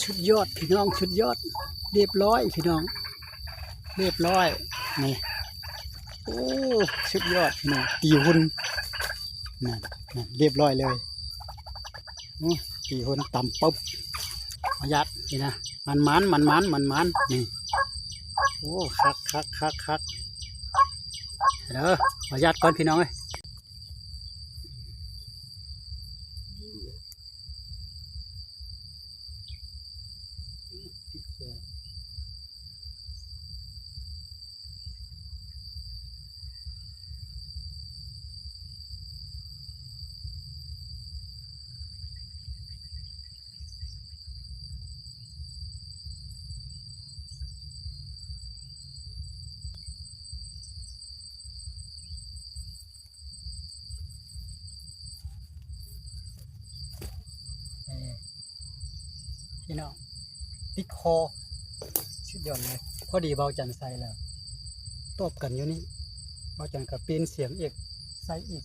ชุดยอดพี่น้องชุดยอดเรียบร้อยพี่น้องเรียบร้อยนี่โอ้ชุดยอดพี่น้องตีหุ่นนั่นเรียบร้อยเลยตีหุ่นต่ำปุ๊บประหยัดนี่นะมันนี่โอ้คักเด้อประหยัดก่อนพี่น้องเอ้ยพี่น้องติดคอชุดยอดเลยพอดีเบาจันใส่แล้วตบกันอยู่นี่เบาจันกับเปลี่ยนเสียงอีกใส่อีก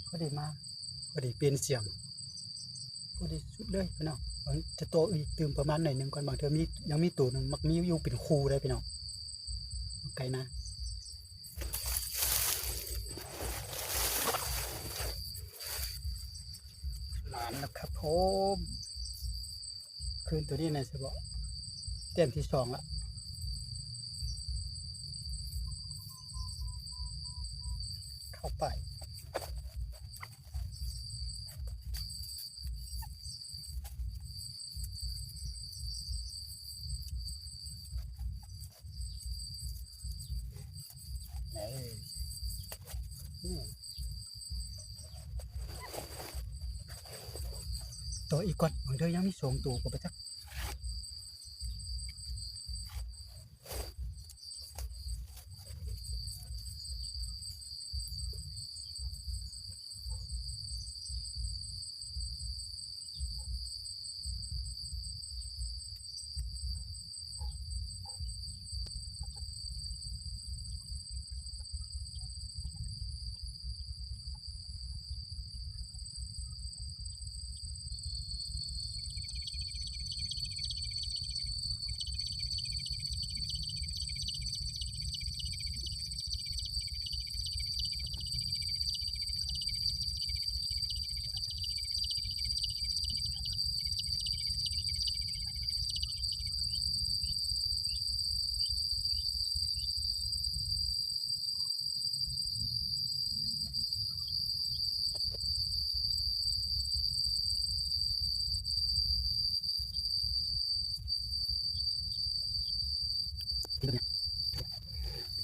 พอดีมาพอดีเปลี่ยนเสียงพอดีสุดเลยพี่น้องจะโตอีกตื่มประมาณหน่อยหนึ่งก่อนบางเทอมียังมีตัวหนึ่งมักมีอยู่เป็นคูได้พี่น้องไกลนะหลานนะครับผมคืนตัวนี้ในสบเต็มที่2ละเข้าไปตัวอีกก่อนบางเทอยังมี2ตัวก็ไปจัก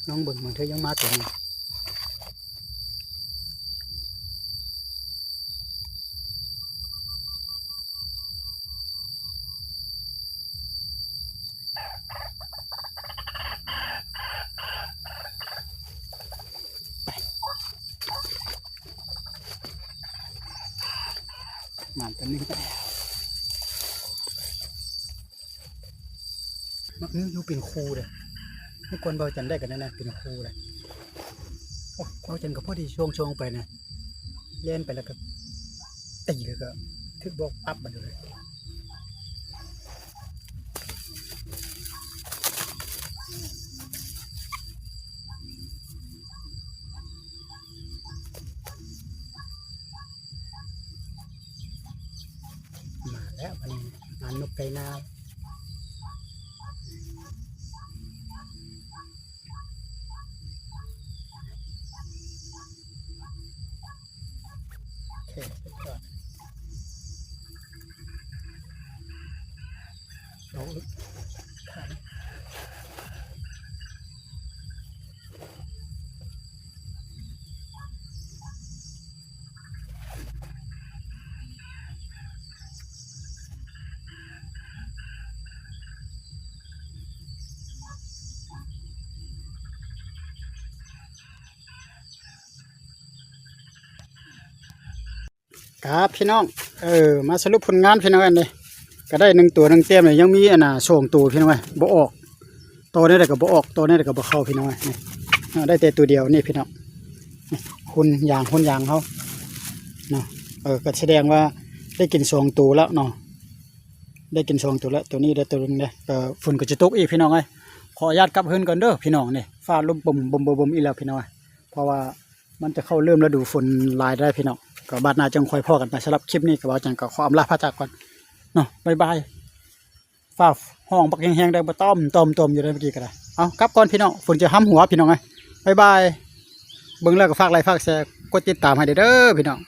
น้องเบิ่งบางเทอยังมาตัวนึงมาตัวนึงก็มักนี้อยู่เป็นคูเลยไม่ควรเบาจันได้กันนะเป็นคูเลยโอ้เบาจันก็พอดีช่วงไปนะเล่นไปแล้วก็ตีเลยก็ทึกบอกอัพมาเลยมาแล้ววันนี้งานนกไก่นาโอเคสุดยอดเอาขา ครับพี่น้องมาสรุปผลงานพี่น้องอันนี้ก็ได้1ตัว1แต้มเลยยังมีอันน่ะ2ตัวพี่น้องบ่ออกตัวนี้ได้ก็บ่ออกตัวนี้ได้ก็บ่เข้าพี่น้องนี่ได้แต่ตัวเดียวนี่พี่น้องหุ่นยางเขาเนาะก็แสดงว่าได้กิน2ตัวแล้วเนาะได้กิน2ตัวแล้วตัวนี้ได้ตัวนึงเด้ก็ฝนก็จะตกอีกพี่น้องขออนุญาตกลับเฮือนก่อนเด้อพี่น้องนี่ฟ้าลมบ่มอีแล้วพี่น้องเพราะว่ามันจะเข้าเริ่มฤดูฝนหลายได้พี่น้องก็บาดหน้าจังค่อยพอกันไปสำหรับคลิปนี้ก็ว่าจังก็ขออำลาพระจากก่อนเนาะบ๊ายบายฟ้าห้องบักแห้งๆได้บ่ต้อมอยู่ได้เมื่อกี้ก็ได้เอากลับก่อนพี่น้องฝนจะห้ำหัวพี่น้องบ๊ายบายเบิ่งแล้วก็ฝากไลค์ฝากแชร์กดติดตามให้เด้อพี่น้อง